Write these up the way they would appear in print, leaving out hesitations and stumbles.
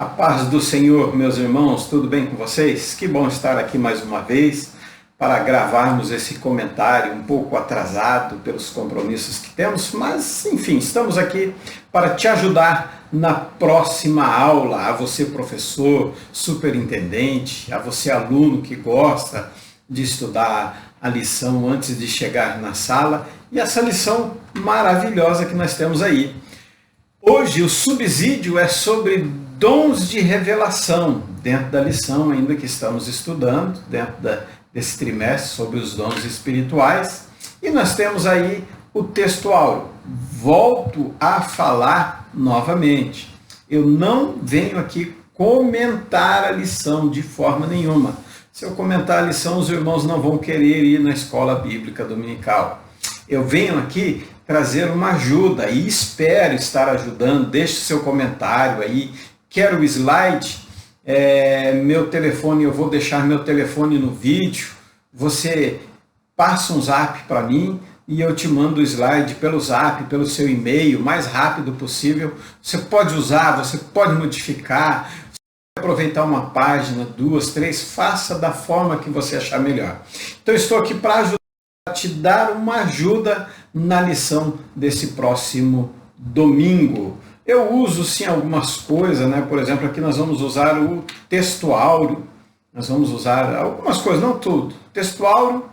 A paz do Senhor, meus irmãos, tudo bem com vocês? Que bom estar aqui mais uma vez para gravarmos esse comentário um pouco atrasado pelos compromissos que temos, mas enfim, estamos aqui para te ajudar na próxima aula, a você professor, superintendente, a você aluno que gosta de estudar a lição antes de chegar na sala e essa lição maravilhosa que nós temos aí. Hoje o subsídio é sobre dons de revelação, dentro da lição ainda que estamos estudando, dentro desse trimestre sobre os dons espirituais. E nós temos aí o texto áureo. Volto a falar novamente. Eu não venho aqui comentar a lição de forma nenhuma. Se eu comentar a lição, os irmãos não vão querer ir na escola bíblica dominical. Eu venho aqui trazer uma ajuda e espero estar ajudando. Deixe seu comentário aí. Quero o slide, meu telefone, eu vou deixar meu telefone no vídeo. Você passa um zap para mim e eu te mando o slide pelo zap, pelo seu e-mail, o mais rápido possível. Você pode usar, você pode modificar, você pode aproveitar uma página, 2, 3, faça da forma que você achar melhor. Então estou aqui para ajudar, te dar uma ajuda na lição desse próximo domingo. Eu uso sim algumas coisas, né? Por exemplo, aqui nós vamos usar o texto áureo, nós vamos usar algumas coisas, não tudo. Texto áureo,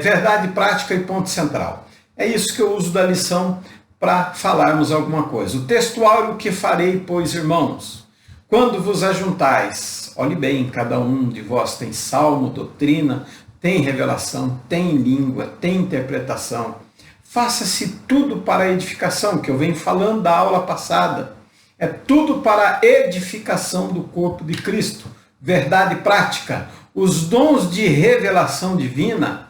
verdade prática e ponto central. É isso que eu uso da lição para falarmos alguma coisa. O texto áureo que farei, pois, irmãos, quando vos ajuntais, olhe bem, cada um de vós tem salmo, doutrina, tem revelação, tem língua, tem interpretação. Faça-se tudo para a edificação, que eu venho falando da aula passada. É tudo para a edificação do corpo de Cristo. Verdade prática. Os dons de revelação divina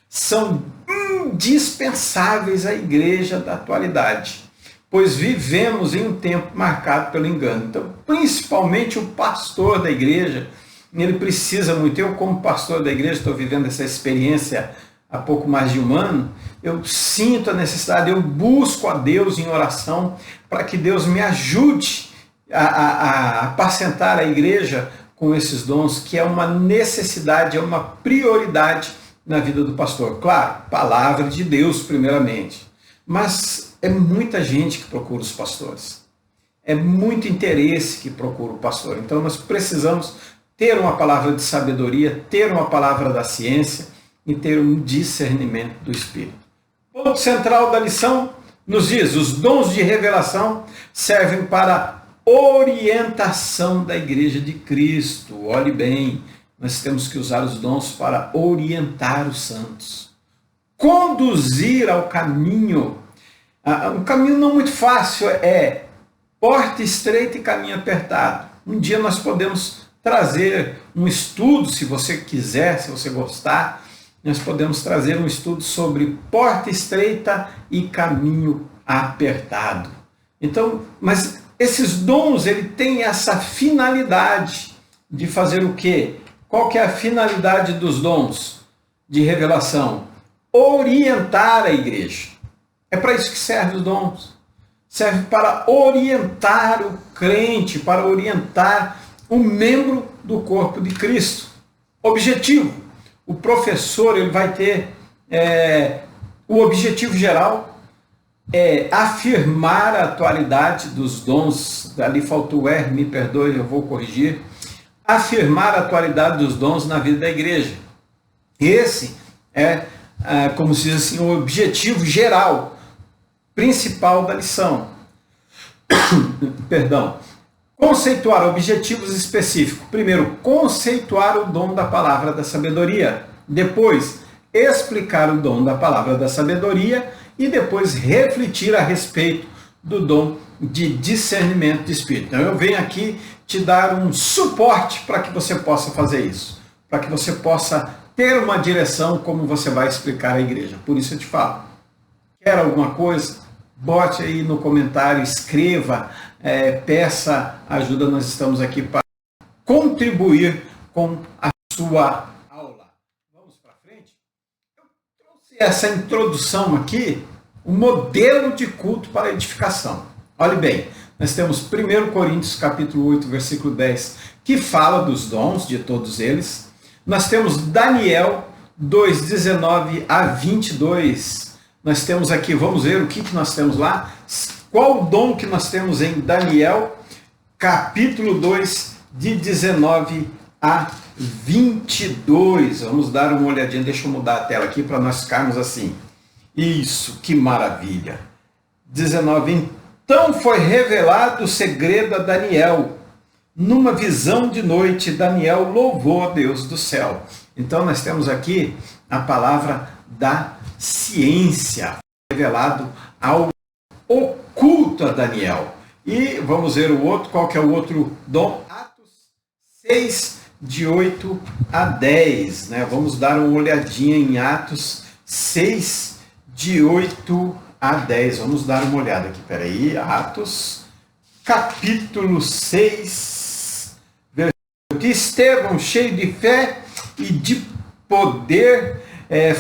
são indispensáveis à igreja da atualidade, pois vivemos em um tempo marcado pelo engano. Então, principalmente o pastor da igreja, ele precisa muito. Eu, como pastor da igreja, estou vivendo essa experiência há pouco mais de um ano. Eu sinto a necessidade, eu busco a Deus em oração para que Deus me ajude a apacentar a igreja com esses dons, que é uma necessidade, é uma prioridade na vida do pastor. Claro, palavra de Deus primeiramente, mas é muita gente que procura os pastores, é muito interesse que procura o pastor. Então nós precisamos ter uma palavra de sabedoria, ter uma palavra da ciência e ter um discernimento do Espírito. O ponto central da lição nos diz: os dons de revelação servem para orientação da igreja de Cristo. Olhe bem, nós temos que usar os dons para orientar os santos, conduzir ao caminho. Um caminho não muito fácil, é porta estreita e caminho apertado. Um dia nós podemos trazer um estudo, se você quiser, se você gostar, nós podemos trazer um estudo sobre porta estreita e caminho apertado. Então, mas esses dons, ele tem essa finalidade de fazer o quê? Qual que é a finalidade dos dons de revelação? Orientar a igreja. É para isso que servem os dons. Serve para orientar o crente, para orientar o membro do corpo de Cristo. Objetivo: o professor ele vai ter o objetivo geral é afirmar a atualidade dos dons. Ali faltou o R, me perdoe, eu vou corrigir. Afirmar a atualidade dos dons na vida da igreja. Esse é, como se diz assim, o objetivo geral, principal da lição. Perdão. Conceituar objetivos específicos. Primeiro, conceituar o dom da palavra da sabedoria. Depois, explicar o dom da palavra da sabedoria. E depois, refletir a respeito do dom de discernimento de espírito. Então, eu venho aqui te dar um suporte para que você possa fazer isso. Para que você possa ter uma direção como você vai explicar à igreja. Por isso eu te falo. Quer alguma coisa? Bote aí no comentário, escreva, peça ajuda. Nós estamos aqui para contribuir com a sua aula. Vamos para frente? Eu trouxe essa introdução aqui, o modelo de culto para edificação. Olhe bem, nós temos 1 Coríntios capítulo 8, versículo 10, que fala dos dons de todos eles. Nós temos Daniel 2, 19 a 22. Nós temos aqui, vamos ver o que nós temos lá. Qual o dom que nós temos em Daniel, capítulo 2, de 19 a 22. Vamos dar uma olhadinha, deixa eu mudar a tela aqui para nós ficarmos assim. Isso, que maravilha. 19. Então foi revelado o segredo a Daniel. Numa visão de noite, Daniel louvou a Deus do céu. Então nós temos aqui a palavra da ciência, revelado ao oculto a Daniel. E vamos ver o outro, qual que é o outro dom? Atos 6, de 8 a 10. Né? Vamos dar uma olhadinha em Atos 6, de 8 a 10. Vamos dar uma olhada aqui, peraí. Atos, capítulo 6, versículo que Estevão, cheio de fé e de poder,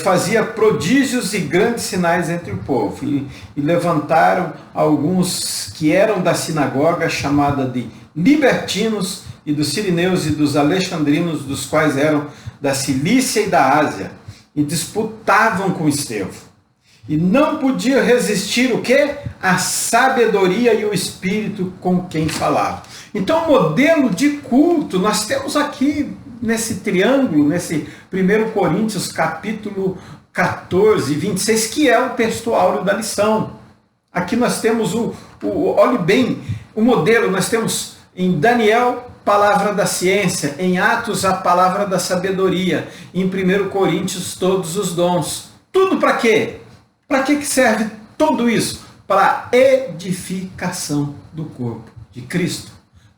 fazia prodígios e grandes sinais entre o povo. E levantaram alguns que eram da sinagoga chamada de libertinos, e dos sirineus e dos alexandrinos, dos quais eram da Cilícia e da Ásia, e disputavam com Estevão. E não podia resistir o quê? A sabedoria e o espírito com quem falava. Então, modelo de culto, nós temos aqui nesse triângulo, nesse 1 Coríntios capítulo 14, 26, que é o texto áureo da lição. Aqui nós temos olhe bem, o modelo, nós temos em Daniel, palavra da ciência, em Atos, a palavra da sabedoria, em 1 Coríntios, todos os dons. Tudo para quê? Para que serve tudo isso? Para a edificação do corpo de Cristo,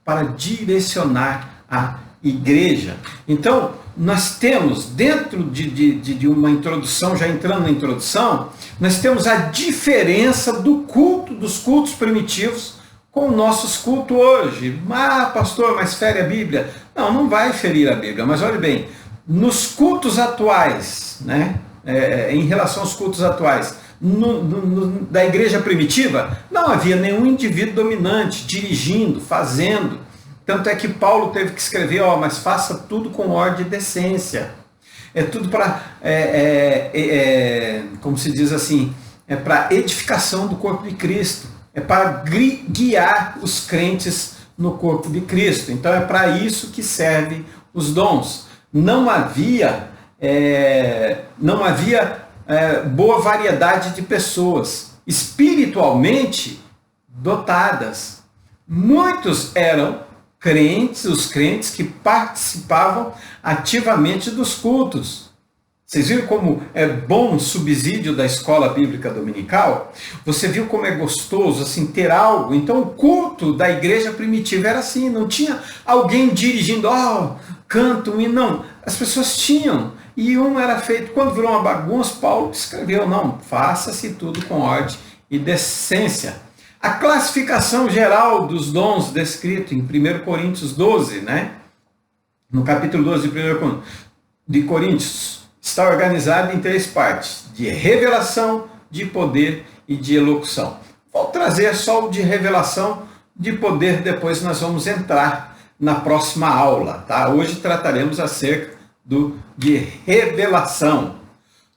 para direcionar a igreja. Então, nós temos, dentro de uma introdução, já entrando na introdução, nós temos a diferença do culto, dos cultos primitivos, com nossos cultos hoje. Ah, pastor, mas fere a Bíblia? Não, não vai ferir a Bíblia, mas olhe bem, nos cultos atuais, né, em relação aos cultos atuais, da igreja primitiva, não havia nenhum indivíduo dominante, dirigindo, fazendo. Tanto é que Paulo teve que escrever, mas faça tudo com ordem e decência. É tudo para, como se diz assim, é para edificação do corpo de Cristo. É para guiar os crentes no corpo de Cristo. Então é para isso que servem os dons. Não havia boa variedade de pessoas espiritualmente dotadas. Muitos eram crentes, os crentes que participavam ativamente dos cultos. Vocês viram como é bom o subsídio da escola bíblica dominical? Você viu como é gostoso assim, ter algo? Então o culto da igreja primitiva era assim, não tinha alguém dirigindo, canto, e não. As pessoas tinham, e um era feito, quando virou uma bagunça, Paulo escreveu, não, faça-se tudo com ordem e decência. A classificação geral dos dons descrito em 1 Coríntios 12, né? No capítulo 12 de Coríntios, está organizado em 3 partes, de revelação, de poder e de elocução. Vou trazer só o de revelação, de poder, depois nós vamos entrar na próxima aula, tá? Hoje trataremos acerca de revelação.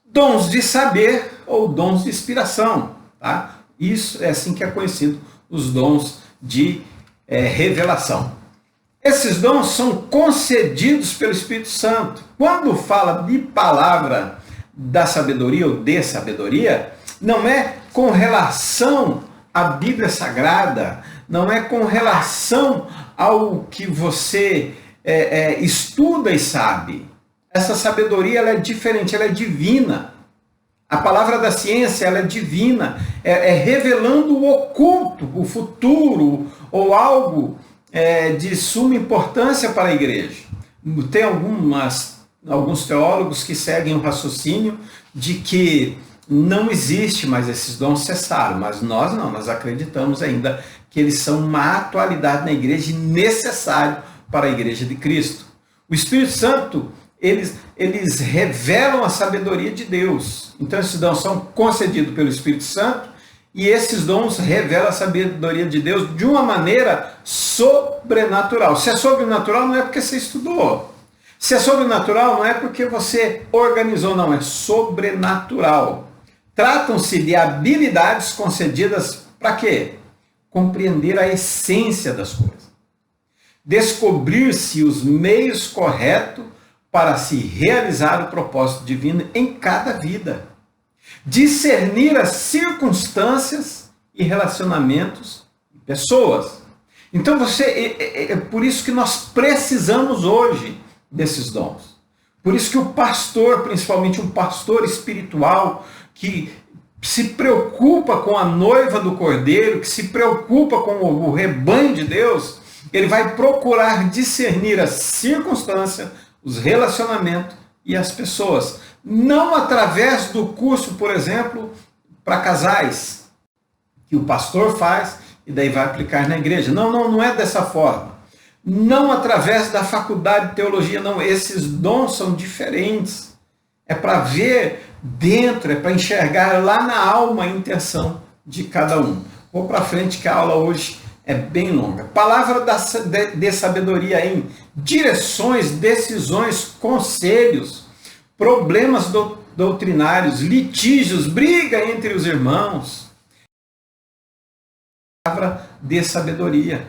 Dons de saber ou dons de inspiração, tá? Isso é assim que é conhecido, os dons de revelação. Esses dons são concedidos pelo Espírito Santo. Quando fala de palavra da sabedoria ou de sabedoria, não é com relação à Bíblia Sagrada, não é com relação ao que você estuda e sabe. Essa sabedoria ela é diferente, ela é divina. A palavra da ciência ela é divina, revelando o oculto, o futuro ou algo de suma importância para a igreja. Tem alguns teólogos que seguem o raciocínio de que não existe mais esses dons, cessaram, mas nós não, nós acreditamos ainda que eles são uma atualidade na igreja e necessário para a igreja de Cristo. O Espírito Santo, eles revelam a sabedoria de Deus. Então esses dons são concedidos pelo Espírito Santo E esses dons revelam a sabedoria de Deus de uma maneira sobrenatural. Se é sobrenatural, não é porque você estudou. Se é sobrenatural, não é porque você organizou, não. É sobrenatural. Tratam-se de habilidades concedidas para quê? Compreender a essência das coisas. Descobrir-se os meios corretos para se realizar o propósito divino em cada vida. Discernir as circunstâncias e relacionamentos de pessoas. Então é por isso que nós precisamos hoje desses dons. Por isso que o pastor, principalmente um pastor espiritual, que se preocupa com a noiva do Cordeiro, que se preocupa com o rebanho de Deus, ele vai procurar discernir as circunstâncias, os relacionamentos e as pessoas. Não através do curso, por exemplo, para casais, que o pastor faz e daí vai aplicar na igreja. Não é dessa forma. Não através da faculdade de teologia, não. Esses dons são diferentes. É para ver dentro, é para enxergar lá na alma a intenção de cada um. Vou para frente que a aula hoje é bem longa. Palavra de sabedoria em direções, decisões, conselhos, problemas doutrinários, litígios, briga entre os irmãos. Palavra de sabedoria.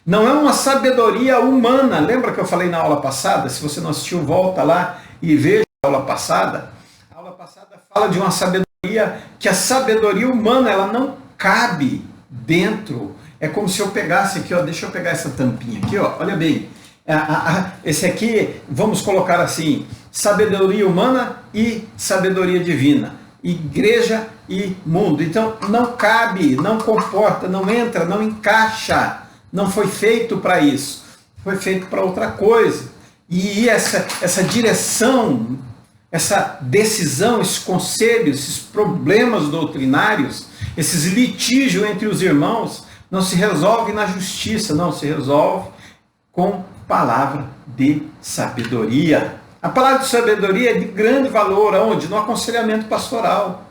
Não é uma sabedoria humana. Lembra que eu falei na aula passada? Se você não assistiu, volta lá e veja a aula passada. A aula passada fala de uma sabedoria que a sabedoria humana ela não cabe dentro. É como se eu pegasse aqui, ó, deixa eu pegar essa tampinha aqui, ó, olha bem. Esse aqui, vamos colocar assim, sabedoria humana e sabedoria divina. Igreja e mundo. Então, não cabe, não comporta, não entra, não encaixa. Não foi feito para isso. Foi feito para outra coisa. E essa direção, essa decisão, esses conselhos, esses problemas doutrinários, esses litígios entre os irmãos, não se resolve na justiça, não, se resolve com palavra de sabedoria. A palavra de sabedoria é de grande valor, aonde? No aconselhamento pastoral.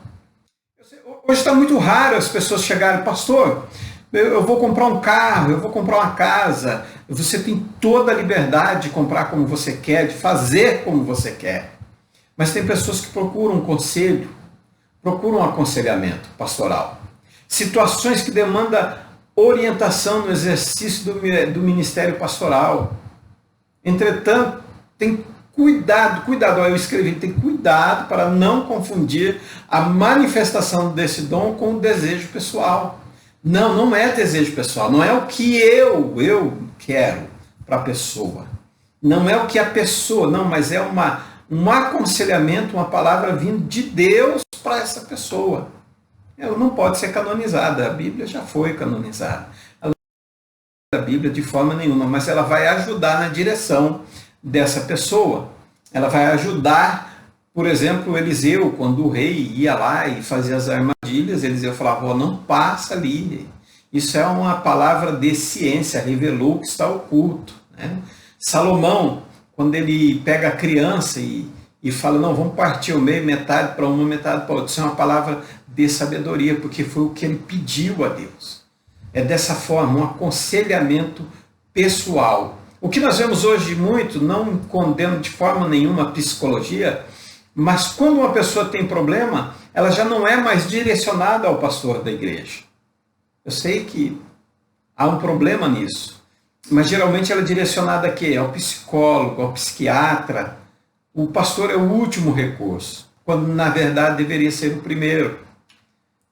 Hoje está muito raro as pessoas chegarem, pastor, eu vou comprar um carro, eu vou comprar uma casa. Você tem toda a liberdade de comprar como você quer, de fazer como você quer. Mas tem pessoas que procuram um conselho, procuram um aconselhamento pastoral. Situações que demandam orientação no exercício do ministério pastoral. Entretanto, tem cuidado, eu escrevi, tem cuidado para não confundir a manifestação desse dom com o desejo pessoal. Não é desejo pessoal, não é o que eu quero para a pessoa. Não é o que a pessoa, não, mas é um aconselhamento, uma palavra vindo de Deus para essa pessoa. Ela não pode ser canonizada, a Bíblia já foi canonizada. Ela não é a Bíblia de forma nenhuma, mas ela vai ajudar na direção dessa pessoa. Ela vai ajudar, por exemplo, Eliseu, quando o rei ia lá e fazia as armadilhas, Eliseu falava, oh, não passa ali. Isso é uma palavra de ciência, revelou o que está oculto. Né? Salomão, quando ele pega a criança e fala, não, vamos partir o meio, metade para uma, metade para outra. Isso é uma palavra de sabedoria, porque foi o que ele pediu a Deus. É dessa forma, um aconselhamento pessoal. O que nós vemos hoje muito, não condeno de forma nenhuma a psicologia, mas quando uma pessoa tem problema, ela já não é mais direcionada ao pastor da igreja. Eu sei que há um problema nisso, mas geralmente ela é direcionada a quê? Ao psicólogo, ao psiquiatra. O pastor é o último recurso, quando na verdade deveria ser o primeiro.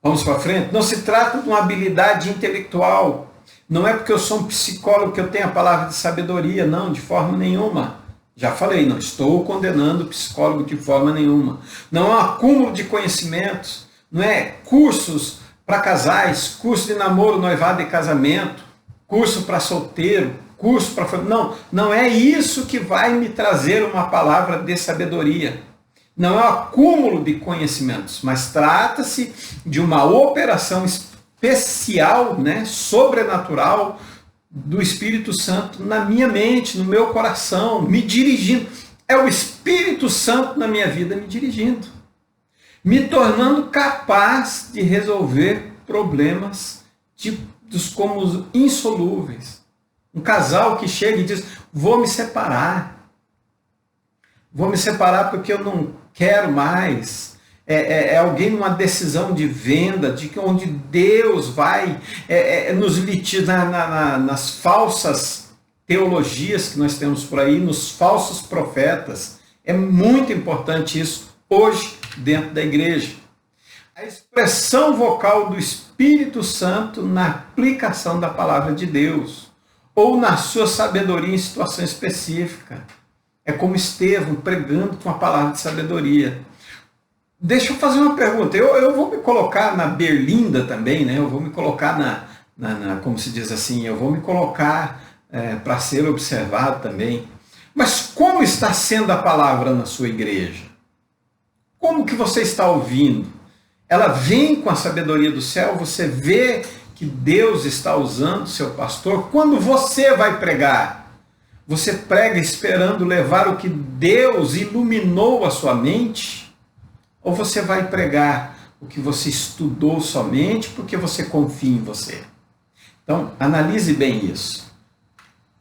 Vamos para frente? Não se trata de uma habilidade intelectual. Não é porque eu sou um psicólogo que eu tenho a palavra de sabedoria. Não, de forma nenhuma. Já falei, não estou condenando o psicólogo de forma nenhuma. Não é um acúmulo de conhecimentos. Não é cursos para casais, curso de namoro, noivado e casamento, curso para solteiro, curso para... Não é isso que vai me trazer uma palavra de sabedoria. Não é um acúmulo de conhecimentos, mas trata-se de uma operação especial, né, sobrenatural do Espírito Santo na minha mente, no meu coração, me dirigindo. É o Espírito Santo na minha vida me dirigindo, me tornando capaz de resolver problemas dos como insolúveis. Um casal que chega e diz, vou me separar. Vou me separar porque eu não quero mais. É alguém numa decisão de venda, onde Deus vai nos litigar nas falsas teologias que nós temos por aí, nos falsos profetas. É muito importante isso hoje dentro da igreja. A expressão vocal do Espírito Santo na aplicação da palavra de Deus, ou na sua sabedoria em situação específica. É como Estevão pregando com a palavra de sabedoria. Deixa eu fazer uma pergunta. Eu vou me colocar na berlinda também, né? Eu vou me colocar como se diz assim, eu vou me colocar para ser observado também. Mas como está sendo a palavra na sua igreja? Como que você está ouvindo? Ela vem com a sabedoria do céu, você vê que Deus está usando seu pastor. Quando você vai pregar, você prega esperando levar o que Deus iluminou a sua mente? Ou você vai pregar o que você estudou somente porque você confia em você? Então, analise bem isso.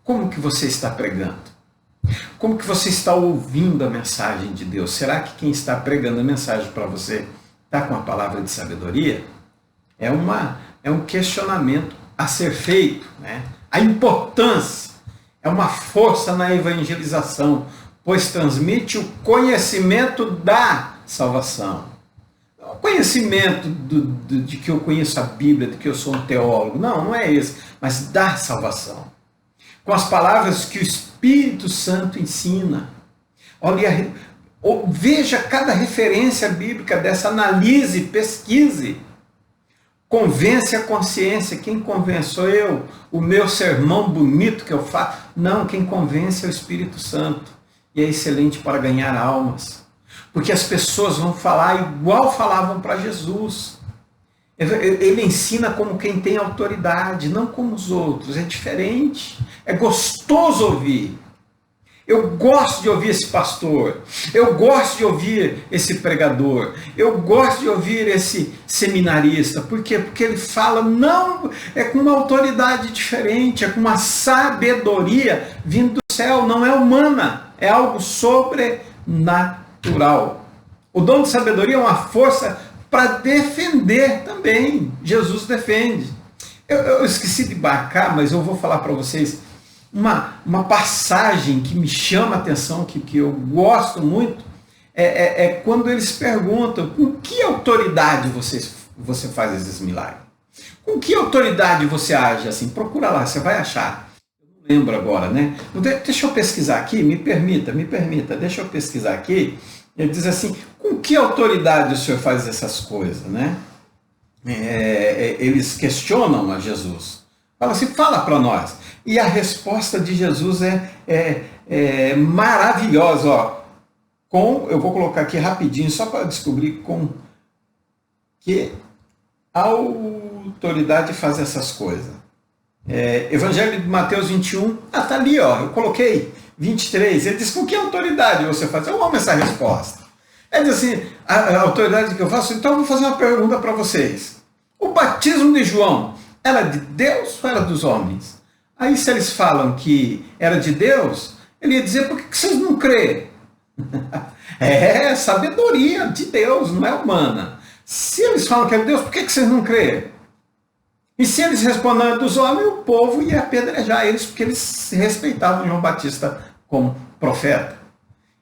Como que você está pregando? Como que você está ouvindo a mensagem de Deus? Será que quem está pregando a mensagem para você está com a palavra de sabedoria? É um questionamento a ser feito, né? A importância é uma força na evangelização, pois transmite o conhecimento da salvação. O conhecimento de que eu conheço a Bíblia, de que eu sou um teólogo, não é esse, mas da salvação. Com as palavras que o Espírito Santo ensina. Olha, veja cada referência bíblica dessa, analise, pesquise. Convence a consciência. Quem convence? Sou eu? O meu sermão bonito que eu faço? Não, quem convence é o Espírito Santo. E é excelente para ganhar almas. Porque as pessoas vão falar igual falavam para Jesus. Ele ensina como quem tem autoridade, não como os outros. É diferente. É gostoso ouvir. Eu gosto de ouvir esse pastor. Eu gosto de ouvir esse pregador. Eu gosto de ouvir esse seminarista. Por quê? Porque ele fala, não, é com uma autoridade diferente, é com uma sabedoria vindo do céu, não é humana, é algo sobrenatural. O dom de sabedoria é uma força para defender também. Jesus defende. Eu esqueci de marcar, mas eu vou falar para vocês uma passagem que me chama a atenção, que eu gosto muito, é quando eles perguntam com que autoridade você faz esses milagres? Com que autoridade você age assim? Procura lá, você vai achar. Eu não lembro agora, né? Deixa eu pesquisar aqui, me permita, deixa eu pesquisar aqui. Ele diz assim, com que autoridade o Senhor faz essas coisas, né? Eles questionam a Jesus. Fala assim, fala para nós. E a resposta de Jesus é maravilhosa. Ó. Eu vou colocar aqui rapidinho, só para descobrir com que autoridade faz essas coisas. Evangelho de Mateus 21, está ali, ó, eu coloquei 23. Ele diz, com que autoridade você faz? Eu amo essa resposta. Ele diz assim, a autoridade que eu faço, então eu vou fazer uma pergunta para vocês. O batismo de João era de Deus ou era dos homens? Aí se eles falam que era de Deus, ele ia dizer, por que vocês não creem? É sabedoria de Deus, não é humana. Se eles falam que é de Deus, por que vocês não creem? E se eles responderem dos homens, o povo ia apedrejar eles, porque eles respeitavam João Batista como profeta.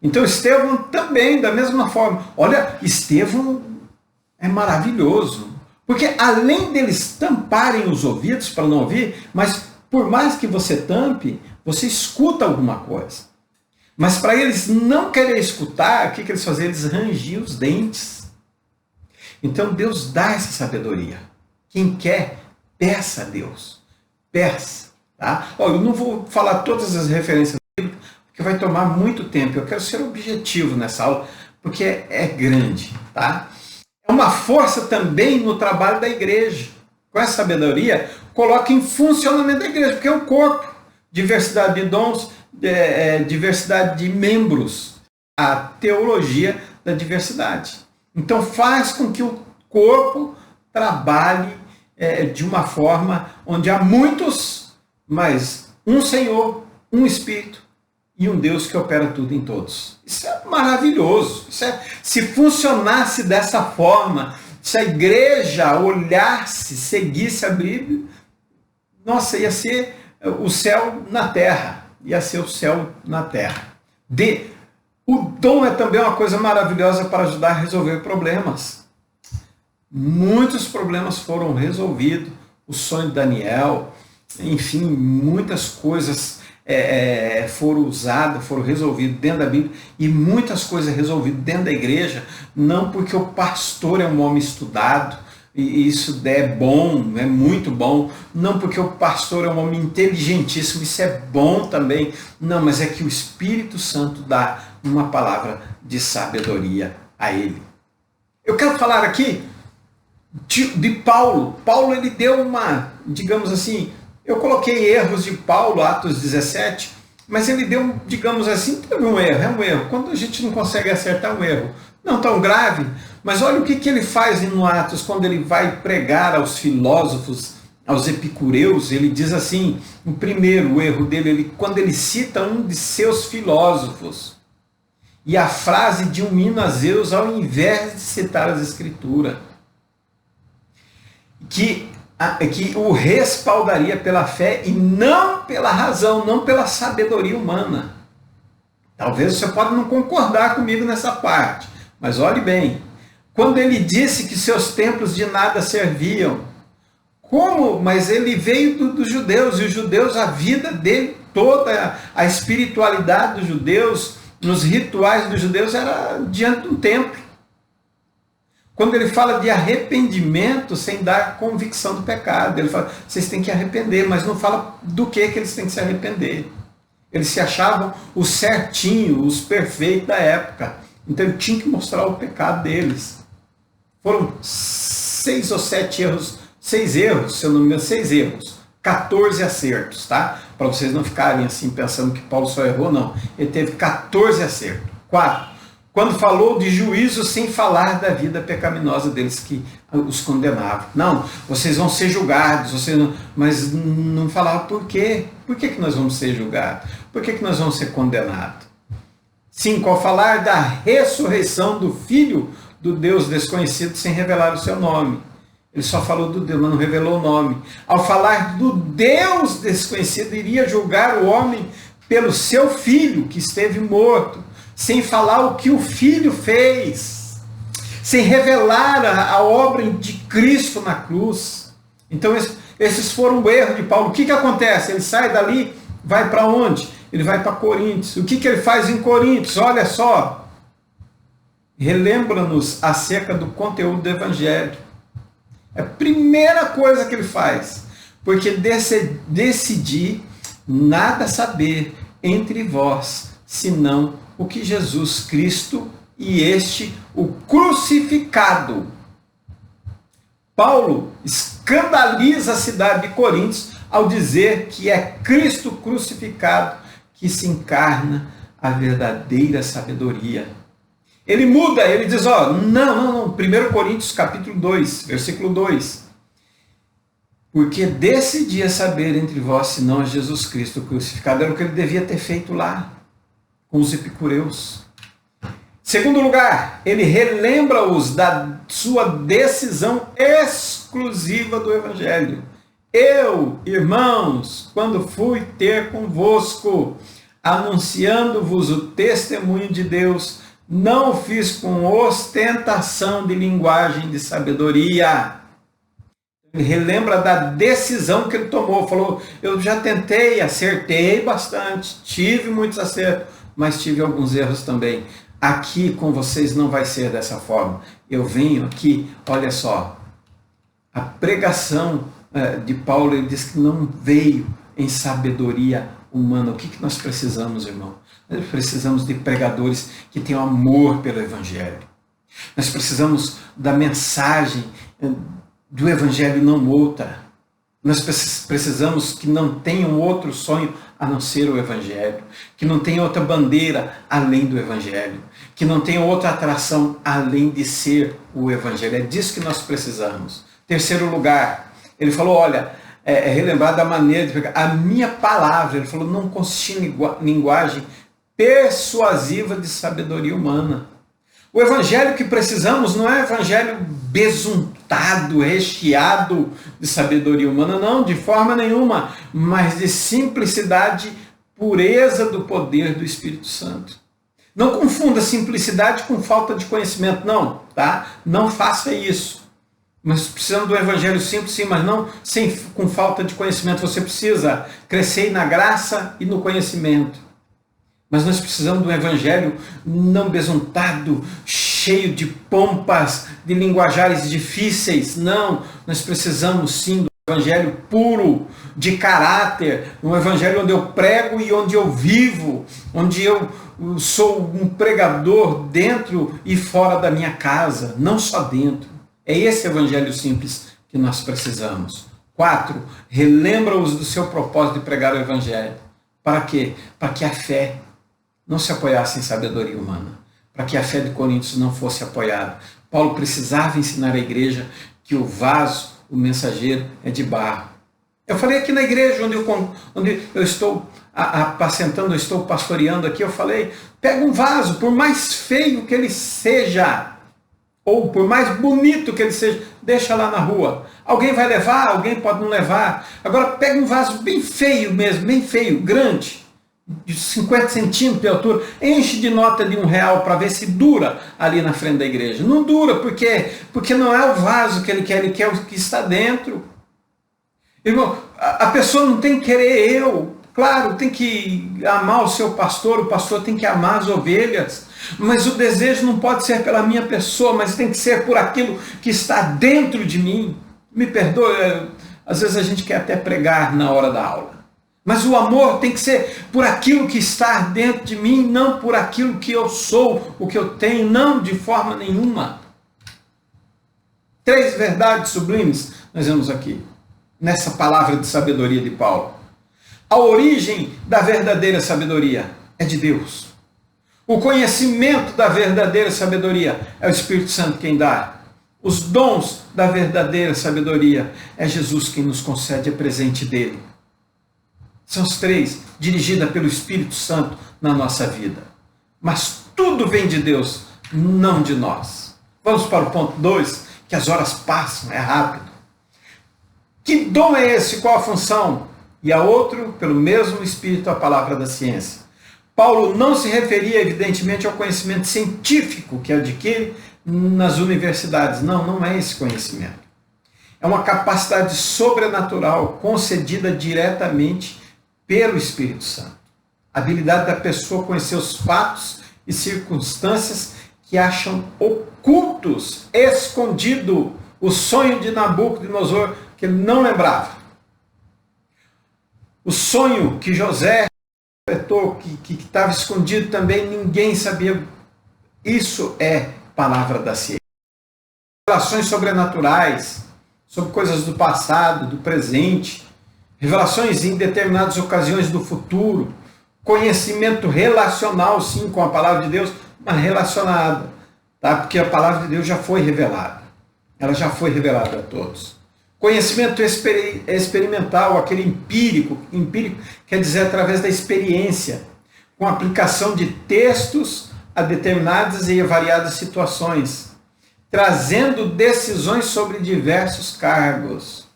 Então Estevão também, da mesma forma. Olha, Estevão é maravilhoso. Porque além deles tamparem os ouvidos para não ouvir, mas por mais que você tampe, você escuta alguma coisa. Mas para eles não querer escutar, o que eles faziam? Eles rangiam os dentes. Então Deus dá essa sabedoria. Quem quer, peça a Deus. Peça. Tá? Eu não vou falar todas as referências bíblicas, porque vai tomar muito tempo. Eu quero ser objetivo nessa aula, porque é grande. Tá? É uma força também no trabalho da igreja. Com essa sabedoria, coloca em funcionamento a igreja, porque é um corpo, diversidade de dons, diversidade de membros, a teologia da diversidade. Então faz com que o corpo trabalhe de uma forma onde há muitos, mas um Senhor, um Espírito e um Deus que opera tudo em todos. Isso é maravilhoso. Se funcionasse dessa forma, se a igreja olhasse, seguisse a Bíblia, nossa, ia ser o céu na terra. Ia ser o céu na terra. O dom é também uma coisa maravilhosa para ajudar a resolver problemas. Muitos problemas foram resolvidos. O sonho de Daniel, enfim, muitas coisas foram usadas, foram resolvidas dentro da Bíblia, e muitas coisas resolvidas dentro da igreja, não porque o pastor é um homem estudado, e isso é bom, é muito bom, não porque o pastor é um homem inteligentíssimo, isso é bom também, não, mas é que o Espírito Santo dá uma palavra de sabedoria a ele. Eu quero falar aqui de Paulo. Paulo, ele deu uma, digamos assim, eu coloquei erros de Paulo, Atos 17, mas ele deu, digamos assim, teve um erro, é um erro. Quando a gente não consegue acertar um erro, não tão grave, mas olha o que ele faz no Atos, quando ele vai pregar aos filósofos, aos epicureus, ele diz assim, o primeiro erro dele, quando ele cita um de seus filósofos, e a frase de um hino a Zeus, ao invés de citar as Escrituras, que o respaldaria pela fé e não pela razão, não pela sabedoria humana. Talvez você pode não concordar comigo nessa parte, mas olhe bem. Quando ele disse que seus templos de nada serviam, como? Mas ele veio dos judeus, e os judeus, a vida dele, toda a espiritualidade dos judeus, nos rituais dos judeus, era diante de um templo. Quando ele fala de arrependimento sem dar convicção do pecado, ele fala, vocês têm que arrepender, mas não fala do que eles têm que se arrepender. Eles se achavam os certinhos, os perfeitos da época. Então ele tinha que mostrar o pecado deles. Foram 6 ou 7 erros, 6 erros, se eu não me engano, 6 erros, 14 acertos, tá? Para vocês não ficarem assim pensando que Paulo só errou, não. Ele teve 14 acertos. 4. Quando falou de juízo sem falar da vida pecaminosa deles que os condenavam. Não, vocês vão ser julgados, mas não falava por quê. Por que nós vamos ser julgados? Por que nós vamos ser condenados? 5. Ao falar da ressurreição do Filho do Deus desconhecido sem revelar o seu nome. Ele só falou do Deus, mas não revelou o nome. Ao falar do Deus desconhecido, iria julgar o homem pelo seu Filho que esteve morto, sem falar o que o Filho fez, sem revelar a obra de Cristo na cruz. Então esses foram o erro de Paulo. O que acontece? Ele sai dali, vai para onde? Ele vai para Coríntios. O que ele faz em Coríntios? Olha só, relembra-nos acerca do conteúdo do Evangelho. É a primeira coisa que ele faz, porque decidi nada saber entre vós, senão o que Jesus Cristo e este, o crucificado. Paulo escandaliza a cidade de Coríntios ao dizer que é Cristo crucificado que se encarna a verdadeira sabedoria. Ele muda, ele diz, não, 1 Coríntios capítulo 2, versículo 2. Porque decidia saber entre vós, senão Jesus Cristo crucificado. Era o que ele devia ter feito lá, com os epicureus. Segundo lugar, ele relembra-os da sua decisão exclusiva do Evangelho. Eu, irmãos, quando fui ter convosco, anunciando-vos o testemunho de Deus, não fiz com ostentação de linguagem de sabedoria. Ele relembra da decisão que ele tomou. Falou, eu já tentei, acertei bastante, tive muitos acertos, mas tive alguns erros também. Aqui com vocês não vai ser dessa forma. Eu venho aqui, olha só, a pregação de Paulo, ele diz que não veio em sabedoria humana. O que nós precisamos, irmão? Nós precisamos de pregadores que tenham amor pelo Evangelho. Nós precisamos da mensagem do Evangelho, não outra. Nós precisamos que não tenham outro sonho a não ser o Evangelho, que não tenha outra bandeira além do Evangelho, que não tenha outra atração além de ser o Evangelho. É disso que nós precisamos. Terceiro lugar, Ele falou, olha, relembrar da maneira de pegar. A minha palavra, ele falou, não consiste em linguagem persuasiva de sabedoria humana. O evangelho que precisamos não é evangelho besuntado, recheado de sabedoria humana, não, de forma nenhuma, mas de simplicidade, pureza do poder do Espírito Santo. Não confunda simplicidade com falta de conhecimento, não, tá? Não faça isso. Mas precisamos do evangelho simples, sim, mas não com falta de conhecimento. Você precisa crescer na graça e no conhecimento. Mas nós precisamos de um evangelho não besuntado, cheio de pompas, de linguajares difíceis. Não, nós precisamos sim do evangelho puro, de caráter, um evangelho onde eu prego e onde eu vivo, onde eu sou um pregador dentro e fora da minha casa, não só dentro. É esse evangelho simples que nós precisamos. 4, relembra-os do seu propósito de pregar o evangelho. Para quê? Para que a fé não se apoiasse em sabedoria humana, para que a fé de Coríntios não fosse apoiada. Paulo precisava ensinar a igreja que o vaso, o mensageiro, é de barro. Eu falei aqui na igreja onde eu estou apacentando, eu estou pastoreando aqui, eu falei, pega um vaso, por mais feio que ele seja, ou por mais bonito que ele seja, deixa lá na rua. Alguém vai levar, alguém pode não levar. Agora pega um vaso bem feio mesmo, bem feio, grande, de 50 centímetros de altura, enche de nota de R$1 para ver se dura ali na frente da igreja. Não dura, porque não é o vaso que ele quer o que está dentro. Irmão, a pessoa não tem que querer eu. Claro, tem que amar o seu pastor, o pastor tem que amar as ovelhas, mas o desejo não pode ser pela minha pessoa, mas tem que ser por aquilo que está dentro de mim. Me perdoe, às vezes a gente quer até pregar na hora da aula. Mas o amor tem que ser por aquilo que está dentro de mim, não por aquilo que eu sou, o que eu tenho, não de forma nenhuma. 3 verdades sublimes nós vemos aqui, nessa palavra de sabedoria de Paulo. A origem da verdadeira sabedoria é de Deus. O conhecimento da verdadeira sabedoria é o Espírito Santo quem dá. Os dons da verdadeira sabedoria é Jesus quem nos concede, é presente dele. São os 3, dirigida pelo Espírito Santo na nossa vida. Mas tudo vem de Deus, não de nós. Vamos para o ponto 2, que as horas passam, é rápido. Que dom é esse? Qual a função? E a outro, pelo mesmo Espírito, a palavra da ciência. Paulo não se referia, evidentemente, ao conhecimento científico que adquire nas universidades. Não é esse conhecimento. É uma capacidade sobrenatural concedida diretamente pelo Espírito Santo. A habilidade da pessoa conhecer os fatos e circunstâncias que acham ocultos, escondido, o sonho de Nabucodonosor que ele não lembrava. O sonho que José interpretou, que estava escondido também, ninguém sabia. Isso é palavra da ciência. Revelações sobrenaturais, sobre coisas do passado, do presente, revelações em determinadas ocasiões do futuro, conhecimento relacional, sim, com a palavra de Deus, mas relacionada, tá? Porque a palavra de Deus já foi revelada. Ela já foi revelada a todos. Conhecimento experimental, aquele empírico quer dizer através da experiência, com aplicação de textos a determinadas e variadas situações, trazendo decisões sobre diversos cargos.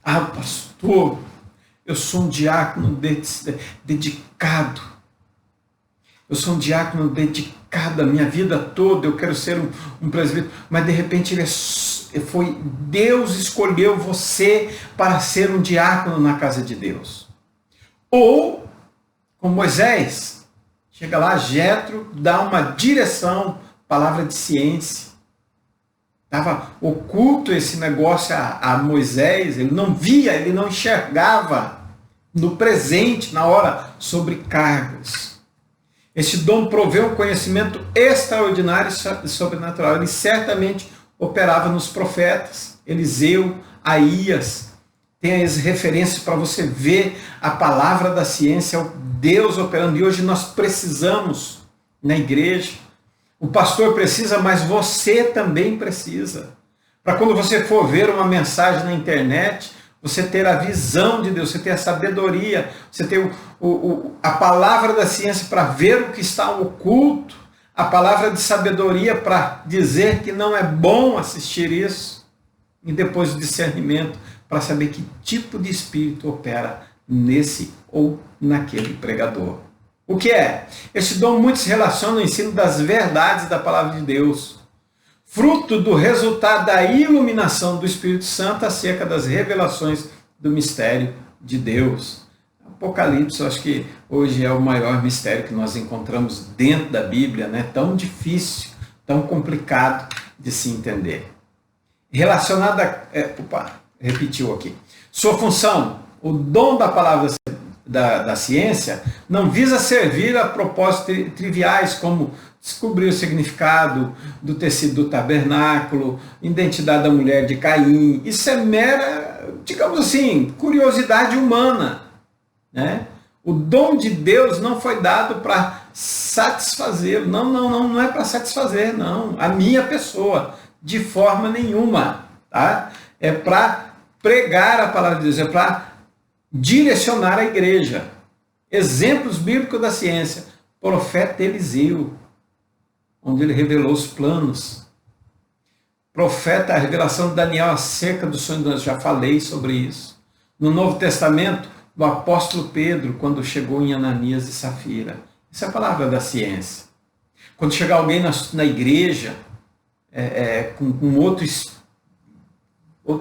Ah, pastor, eu sou um diácono dedicado. Eu sou um diácono dedicado a minha vida toda, eu quero ser um presbítero, mas de repente Deus escolheu você para ser um diácono na casa de Deus. Ou, como Moisés, chega lá, Jetro dá uma direção, palavra de ciência. Estava oculto esse negócio a Moisés, ele não via, ele não enxergava no presente, na hora, sobre cargos. Este dom proveu um conhecimento extraordinário e sobrenatural. Ele certamente operava nos profetas, Eliseu, Aías. Tem as referências para você ver a palavra da ciência, o Deus operando. E hoje nós precisamos, na igreja, o pastor precisa, mas você também precisa. Para quando você for ver uma mensagem na internet, você ter a visão de Deus, você ter a sabedoria, você ter a palavra da ciência para ver o que está oculto, a palavra de sabedoria para dizer que não é bom assistir isso, e depois o discernimento para saber que tipo de espírito opera nesse ou naquele pregador. O que é? Esse dom muito se relaciona ao ensino das verdades da palavra de Deus, fruto do resultado da iluminação do Espírito Santo acerca das revelações do mistério de Deus. Apocalipse, eu acho que hoje é o maior mistério que nós encontramos dentro da Bíblia, né? Tão difícil, tão complicado de se entender. Relacionada repetiu aqui. Sua função, o dom da palavra da ciência, não visa servir a propósitos triviais, como descobrir o significado do tecido do tabernáculo, identidade da mulher de Caim. Isso é mera, digamos assim, curiosidade humana, né? O dom de Deus não foi dado para satisfazer, não é para satisfazer, não, a minha pessoa, de forma nenhuma, tá? É para pregar a palavra de Deus, é para direcionar a igreja. Exemplos bíblicos da ciência: profeta Eliseu, onde ele revelou os planos. Profeta, a revelação de Daniel acerca do sonho, eu já falei sobre isso. No Novo Testamento, do apóstolo Pedro, quando chegou em Ananias e Safira. Isso é a palavra da ciência. Quando chegar alguém na igreja com outro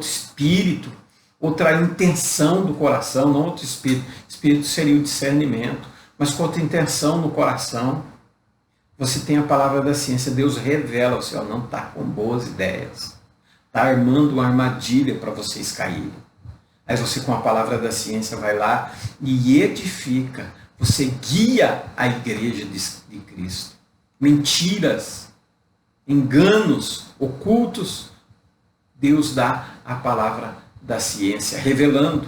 espírito, outra intenção do coração, não outro espírito. Espírito seria o discernimento, mas com outra intenção no coração. Você tem a palavra da ciência, Deus revela o céu, não está com boas ideias, está armando uma armadilha para vocês caírem. Aí você, com a palavra da ciência, vai lá e edifica, você guia a igreja de Cristo. Mentiras, enganos ocultos, Deus dá a palavra da ciência, revelando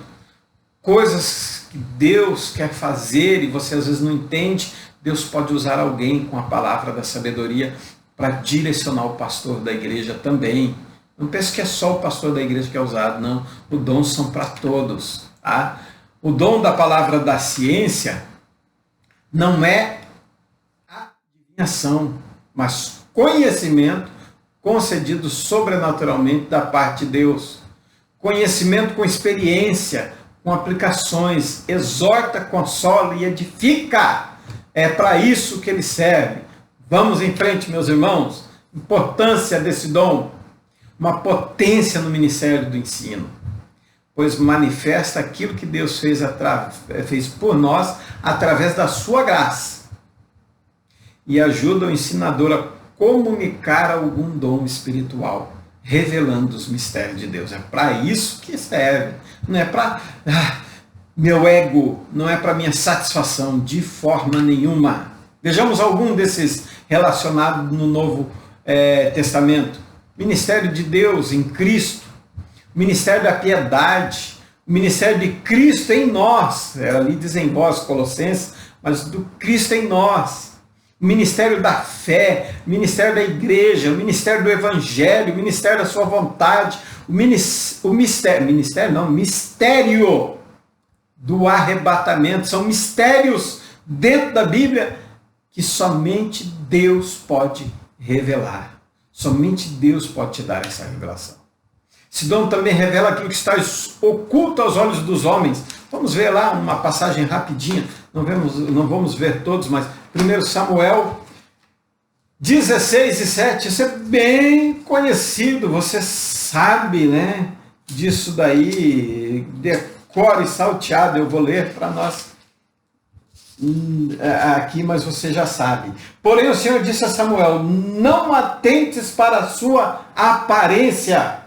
coisas que Deus quer fazer e você às vezes não entende. Deus pode usar alguém com a palavra da sabedoria para direcionar o pastor da igreja também. Não pense que é só o pastor da igreja que é usado, não. Os dons são para todos. Tá? O dom da palavra da ciência não é adivinhação, mas conhecimento concedido sobrenaturalmente da parte de Deus. Conhecimento com experiência, com aplicações, exorta, consola e edifica. É para isso que ele serve. Vamos em frente, meus irmãos. Importância desse dom. Uma potência no ministério do ensino, pois manifesta aquilo que Deus fez por nós através da sua graça e ajuda o ensinador a comunicar algum dom espiritual, revelando os mistérios de Deus. É para isso que serve. Não é para meu ego, não é para minha satisfação, de forma nenhuma. Vejamos algum desses relacionados no Novo Testamento. Ministério de Deus em Cristo, o ministério da piedade, o ministério de Cristo em nós, ali dizem vós, Colossenses, mas do Cristo em nós, o ministério da fé, o ministério da igreja, o ministério do evangelho, o ministério da sua vontade, o mistério do arrebatamento. São mistérios dentro da Bíblia que somente Deus pode revelar. Somente Deus pode te dar essa revelação. Esse dom também revela aquilo que está oculto aos olhos dos homens. Vamos ver lá uma passagem rapidinha. Não vamos ver todos, mas 1 Samuel 16:7. Isso é bem conhecido. Você sabe, né, disso daí. Decore salteado. Eu vou ler para nós aqui, mas você já sabe. Porém o Senhor disse a Samuel: não atentes para a sua aparência,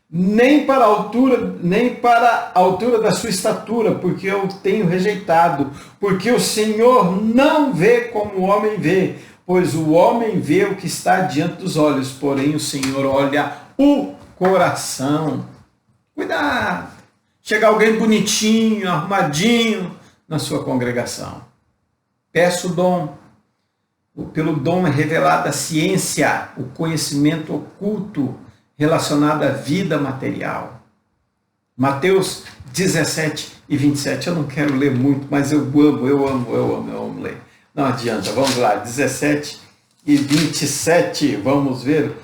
nem para a altura da sua estatura, porque eu tenho rejeitado, porque o Senhor não vê como o homem vê, pois o homem vê o que está diante dos olhos, porém o Senhor olha o coração. Cuidado! Chega alguém bonitinho, arrumadinho na sua congregação. Peça o dom. Pelo dom é revelada a ciência, o conhecimento oculto. relacionada à vida material. Mateus 17:27. Eu não quero ler muito, mas eu amo ler. Não adianta, vamos lá, 17:27, vamos ver.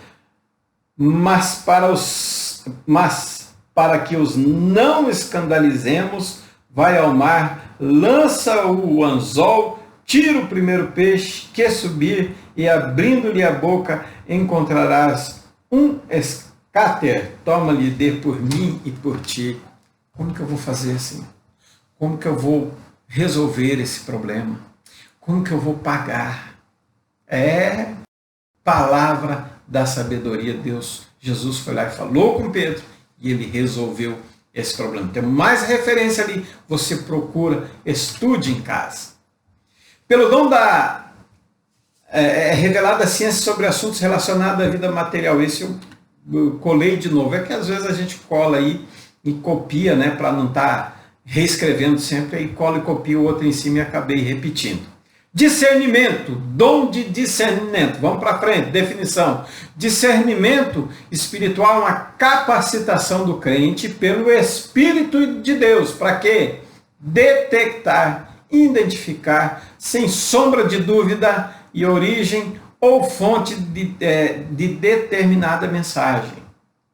Mas para que os não escandalizemos, vai ao mar, lança o anzol, tira o primeiro peixe que subir, e abrindo-lhe a boca encontrarás um escáter. Toma-lhe, dê por mim e por ti. Como que eu vou fazer assim? Como que eu vou resolver esse problema? Como que eu vou pagar? É palavra da sabedoria. Jesus foi lá e falou com Pedro e ele resolveu esse problema. Tem mais referência ali, você procura, estude em casa. Pelo dom é revelada a ciência sobre assuntos relacionados à vida material. Esse eu colei de novo. É que às vezes a gente cola aí e copia, né, para não estar reescrevendo sempre, aí cola e copia o outro em cima e acabei repetindo. Discernimento, dom de discernimento. Vamos para frente, definição. Discernimento espiritual é uma capacitação do crente pelo Espírito de Deus. Para quê? Detectar, identificar, sem sombra de dúvida, e origem ou fonte de determinada mensagem.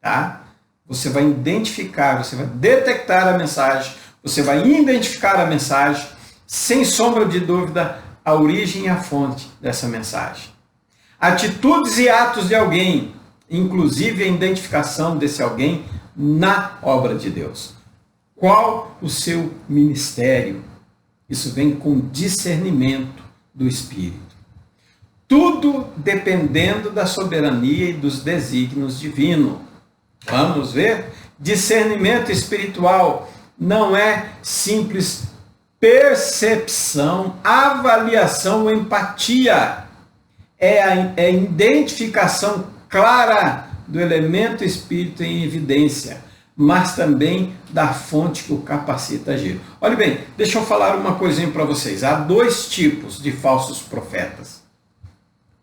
Tá? Você vai identificar, você vai detectar a mensagem, você vai identificar a mensagem, sem sombra de dúvida, a origem e a fonte dessa mensagem. Atitudes e atos de alguém, inclusive a identificação desse alguém na obra de Deus. Qual o seu ministério? Isso vem com discernimento do Espírito. Tudo dependendo da soberania e dos desígnios divinos. Vamos ver? Discernimento espiritual não é simples percepção, avaliação ou empatia. É a identificação clara do elemento espírito em evidência, mas também da fonte que o capacita a agir. Olha bem, deixa eu falar uma coisinha para vocês. Há dois tipos de falsos profetas.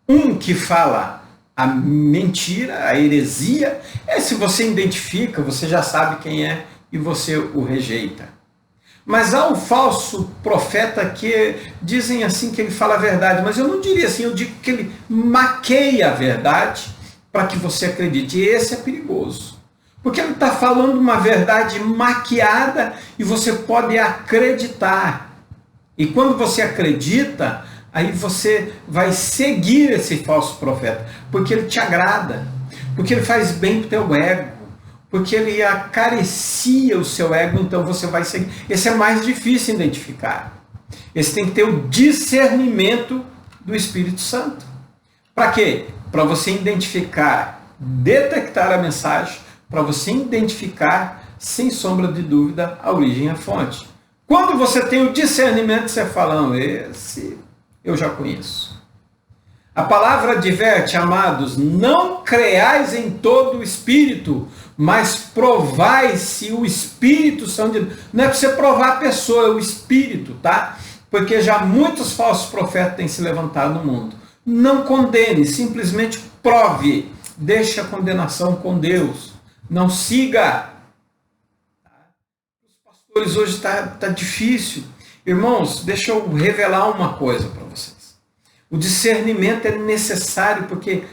Um que fala a mentira, a heresia, se você identifica, você já sabe quem é e você o rejeita. Mas há um falso profeta que dizem assim que ele fala a verdade, mas eu não diria assim, eu digo que ele maqueia a verdade para que você acredite. E esse é perigoso, porque ele está falando uma verdade maquiada e você pode acreditar. E quando você acredita, aí você vai seguir esse falso profeta, porque ele te agrada, porque ele faz bem para o teu ego, porque ele acaricia o seu ego, então você vai seguir. Esse é mais difícil identificar. Esse tem que ter o discernimento do Espírito Santo. Para quê? Para você identificar, detectar a mensagem, para você identificar, sem sombra de dúvida, a origem e a fonte. Quando você tem o discernimento, você fala, esse eu já conheço. A palavra adverte, amados, não creais em todo o Espírito, mas provai se o Espírito são de Deus. Não é para você provar a pessoa, é o Espírito, tá? Porque já muitos falsos profetas têm se levantado no mundo. Não condene, simplesmente prove. Deixe a condenação com Deus. Não siga. Os pastores hoje está difícil. Irmãos, deixa eu revelar uma coisa para vocês. O discernimento é necessário porque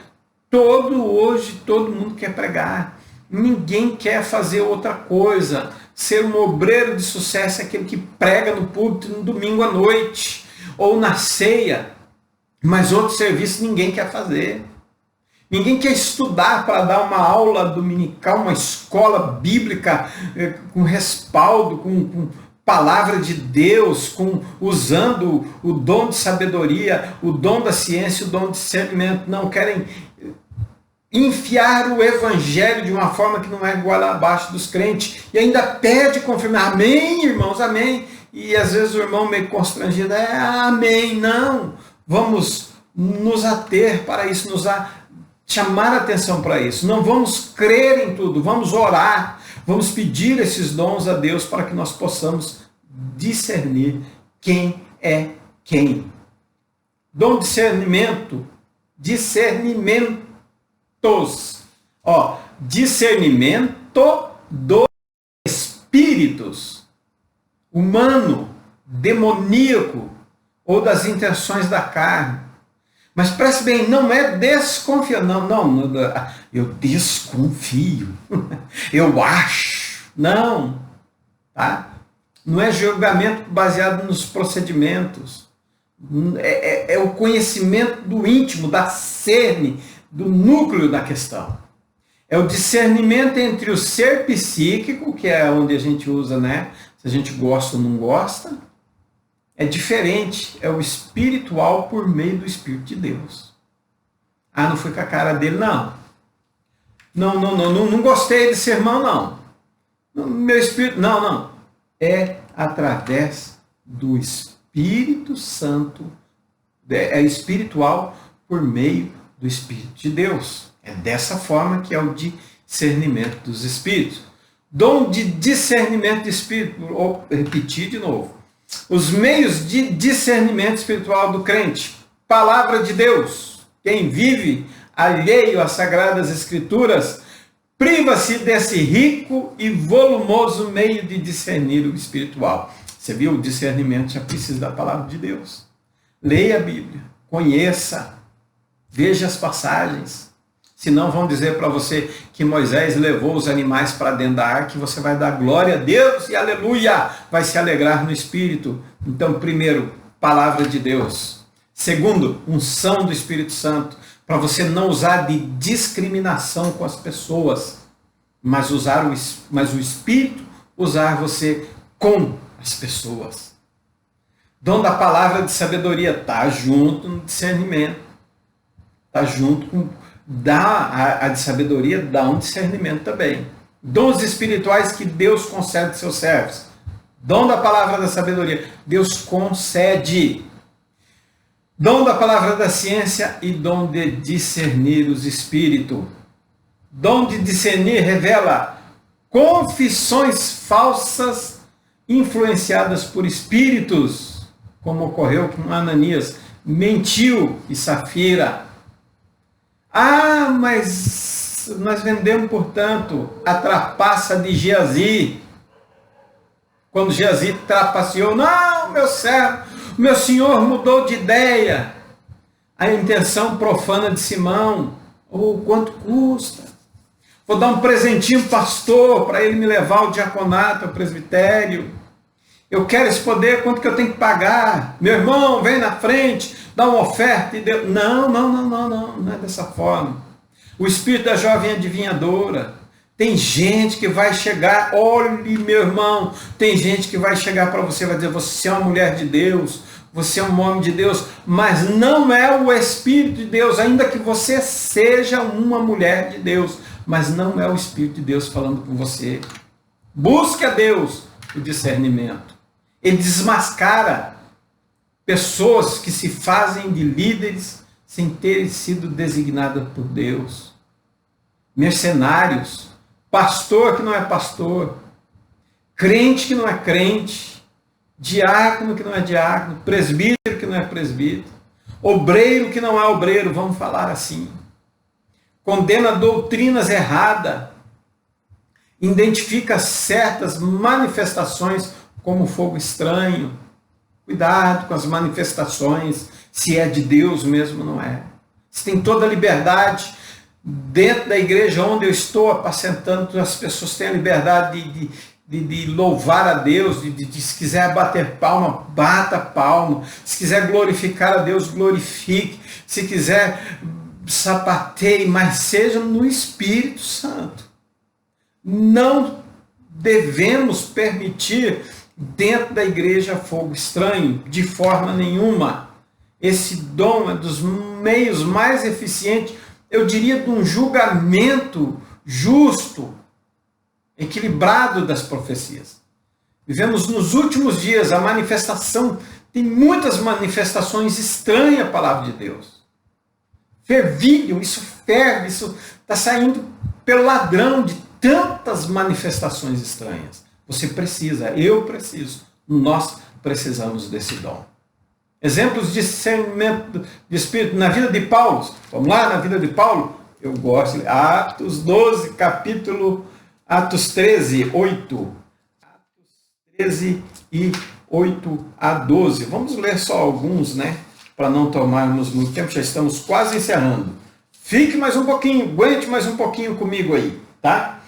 hoje todo mundo quer pregar. Ninguém quer fazer outra coisa. Ser um obreiro de sucesso é aquele que prega no púlpito no domingo à noite ou na ceia. Mas outro serviço ninguém quer fazer. Ninguém quer estudar para dar uma aula dominical, uma escola bíblica com respaldo, com palavra de Deus, usando o dom de sabedoria, o dom da ciência, o dom de discernimento. Não querem enfiar o evangelho de uma forma que não é igual abaixo dos crentes. E ainda pede confirmar. Amém, irmãos, amém. E às vezes o irmão meio constrangido, amém. Não, vamos nos ater para isso, chamar a atenção para isso. Não vamos crer em tudo, vamos orar, vamos pedir esses dons a Deus para que nós possamos discernir quem é quem. Dom de discernimento, discernimentos. discernimento dos espíritos, humano, demoníaco, ou das intenções da carne. Mas preste bem, não é desconfiar, não, eu desconfio, eu acho, não, tá? Não é julgamento baseado nos procedimentos, é o conhecimento do íntimo, da cerne, do núcleo da questão. É o discernimento entre o ser psíquico, que é onde a gente usa, né? Se a gente gosta ou não gosta, é diferente, é o espiritual por meio do Espírito de Deus. Ah, não fui com a cara dele, não. Não gostei desse irmão, não. Meu espírito, não. É através do Espírito Santo, é espiritual por meio do Espírito de Deus. É dessa forma que é o discernimento dos espíritos. Dom de discernimento de espírito, vou repetir de novo. Os meios de discernimento espiritual do crente. Palavra de Deus. Quem vive alheio às Sagradas Escrituras, priva-se desse rico e volumoso meio de discernir o espiritual. Você viu? O discernimento já precisa da palavra de Deus. Leia a Bíblia, conheça, veja as passagens. Senão vão dizer para você que Moisés levou os animais para dentro da arca, que você vai dar glória a Deus e aleluia, vai se alegrar no Espírito. Então, primeiro, palavra de Deus. Segundo, unção do Espírito Santo, para você não usar de discriminação com as pessoas, mas o Espírito usar você com as pessoas. Dom da palavra de sabedoria está junto no discernimento, está junto com a de sabedoria, dá um discernimento também. Dons espirituais que Deus concede aos seus servos. Dom da palavra da sabedoria, Deus concede. Dom da palavra da ciência e dom de discernir os espíritos. Dom de discernir revela confissões falsas influenciadas por espíritos, como ocorreu com Ananias, mentiu e Safira. Ah, mas nós vendemos, portanto, a trapaça de Geazi. Quando Geazi trapaceou, não, meu servo, meu senhor mudou de ideia. A intenção profana de Simão, quanto custa? Vou dar um presentinho pastor para ele me levar ao diaconato, ao presbitério. Eu quero esse poder, quanto que eu tenho que pagar? Meu irmão, vem na frente, dá uma oferta e Deus... Não é dessa forma. O espírito da jovem adivinhadora. Tem gente que vai chegar, olhe meu irmão, tem gente que vai chegar para você e vai dizer, você é uma mulher de Deus, você é um homem de Deus, mas não é o Espírito de Deus, ainda que você seja uma mulher de Deus, mas não é o Espírito de Deus falando com você. Busque a Deus o discernimento. Ele desmascara pessoas que se fazem de líderes sem terem sido designadas por Deus. Mercenários, pastor que não é pastor, crente que não é crente, diácono que não é diácono, presbítero que não é presbítero, obreiro que não é obreiro, vamos falar assim. Condena doutrinas erradas, identifica certas manifestações como fogo estranho. Cuidado com as manifestações, se é de Deus mesmo ou não é. Você tem toda a liberdade, dentro da igreja onde eu estou apacentando, as pessoas têm a liberdade de louvar a Deus, se quiser bater palma, bata palma, se quiser glorificar a Deus, glorifique, se quiser sapateie, mas seja no Espírito Santo. Não devemos permitir dentro da igreja fogo estranho, de forma nenhuma. Esse dom é dos meios mais eficientes, eu diria, de um julgamento justo, equilibrado das profecias. Vivemos nos últimos dias a manifestação, tem muitas manifestações estranhas à palavra de Deus. Fervilham, isso ferve, isso está saindo pelo ladrão de tantas manifestações estranhas. Você precisa, eu preciso, nós precisamos desse dom. Exemplos de discernimento de espírito na vida de Paulo. Vamos lá, na vida de Paulo. Eu gosto. Atos 12, capítulo... Atos 13, 8. Atos 13 e 8 a 12. Vamos ler só alguns, né? Para não tomarmos muito tempo, já estamos quase encerrando. Fique mais um pouquinho, aguente mais um pouquinho comigo aí, tá?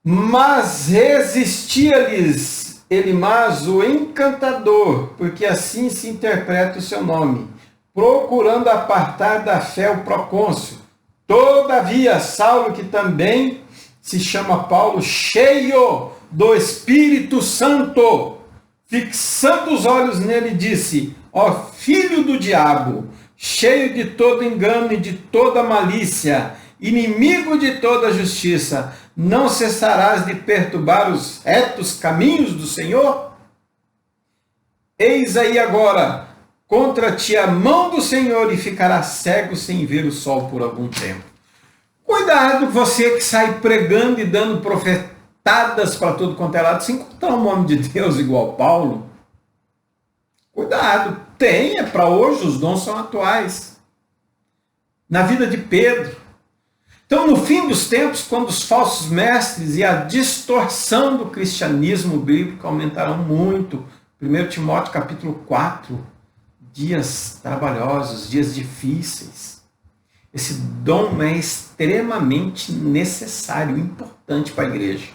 Mas resistia-lhes Elimas, o encantador, porque assim se interpreta o seu nome, procurando apartar da fé o procônsul. Todavia, Saulo, que também se chama Paulo, cheio do Espírito Santo, fixando os olhos nele, disse: ó filho do diabo, cheio de todo engano e de toda malícia, inimigo de toda justiça, não cessarás de perturbar os retos caminhos do Senhor? Eis aí agora contra ti a mão do Senhor, e ficarás cego sem ver o sol por algum tempo. Cuidado, você que sai pregando e dando profetadas para tudo quanto é lado, se encontrar um homem de Deus igual Paulo, cuidado, tenha, para hoje os dons são atuais. Na vida de Pedro. Então, no fim dos tempos, quando os falsos mestres e a distorção do cristianismo bíblico aumentarão muito, 1 Timóteo capítulo 4, dias trabalhosos, dias difíceis. Esse dom é extremamente necessário, importante para a igreja.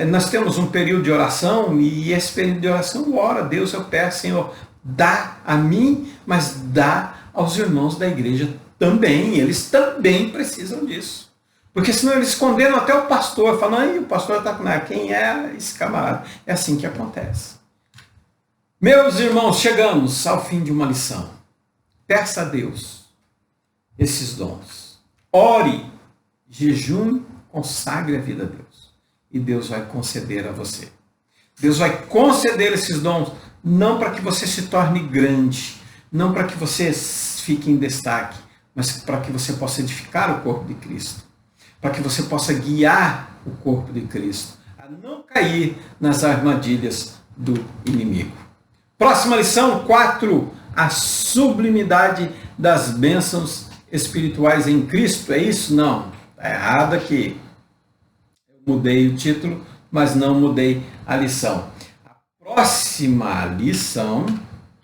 Nós temos um período de oração, e esse período de oração, ora, Deus, eu peço, Senhor, dá a mim, mas dá aos irmãos da igreja também. Eles também precisam disso. Porque senão eles condenam até o pastor, falando: o pastor está com nada. Quem é esse camarada? É assim que acontece. Meus irmãos, chegamos ao fim de uma lição. Peça a Deus esses dons. Ore, jejum, consagre a vida a Deus. E Deus vai conceder a você. Deus vai conceder esses dons, não para que você se torne grande, não para que você fique em destaque, mas para que você possa edificar o corpo de Cristo, para que você possa guiar o corpo de Cristo, a não cair nas armadilhas do inimigo. Próxima lição, 4, a sublimidade das bênçãos espirituais em Cristo. É isso? Não, está errado aqui. Eu mudei o título, mas não mudei a lição. A próxima lição,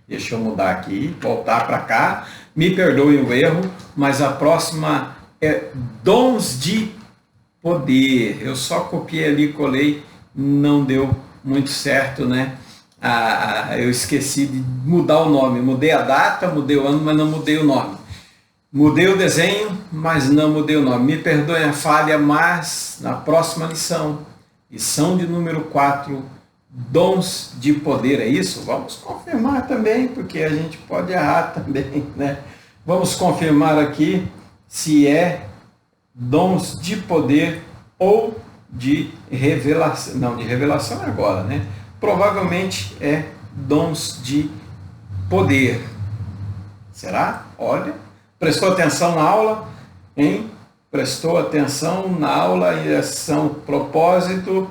deixa eu mudar aqui, voltar para cá, me perdoe o erro, mas a próxima é dons de poder. Eu só copiei ali, colei, não deu muito certo, né? Eu esqueci de mudar o nome, mudei a data, mudei o ano, mas não mudei o nome. Mudei o desenho, mas não mudei o nome. Me perdoem a falha, mas na próxima lição, lição de número 4, dons de poder, é isso? Vamos confirmar também, porque a gente pode errar também, né? Vamos confirmar aqui se é dons de poder ou de revelação. Não, de revelação é agora, né? Provavelmente é dons de poder. Será? Olha, prestou atenção na aula, hein? Prestou atenção na aula e ação propósito,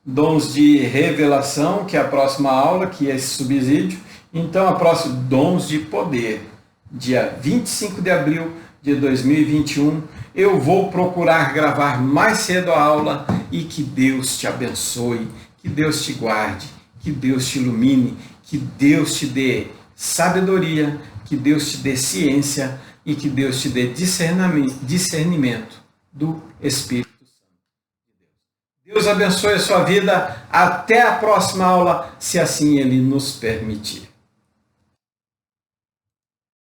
dons de revelação, que é a próxima aula, que é esse subsídio. Então, a próxima, dons de poder. Dia 25 de abril de 2021, eu vou procurar gravar mais cedo a aula, e que Deus te abençoe, que Deus te guarde, que Deus te ilumine, que Deus te dê sabedoria, que Deus te dê ciência e que Deus te dê discernimento do Espírito Santo de Deus. Deus abençoe a sua vida. Até a próxima aula, se assim Ele nos permitir.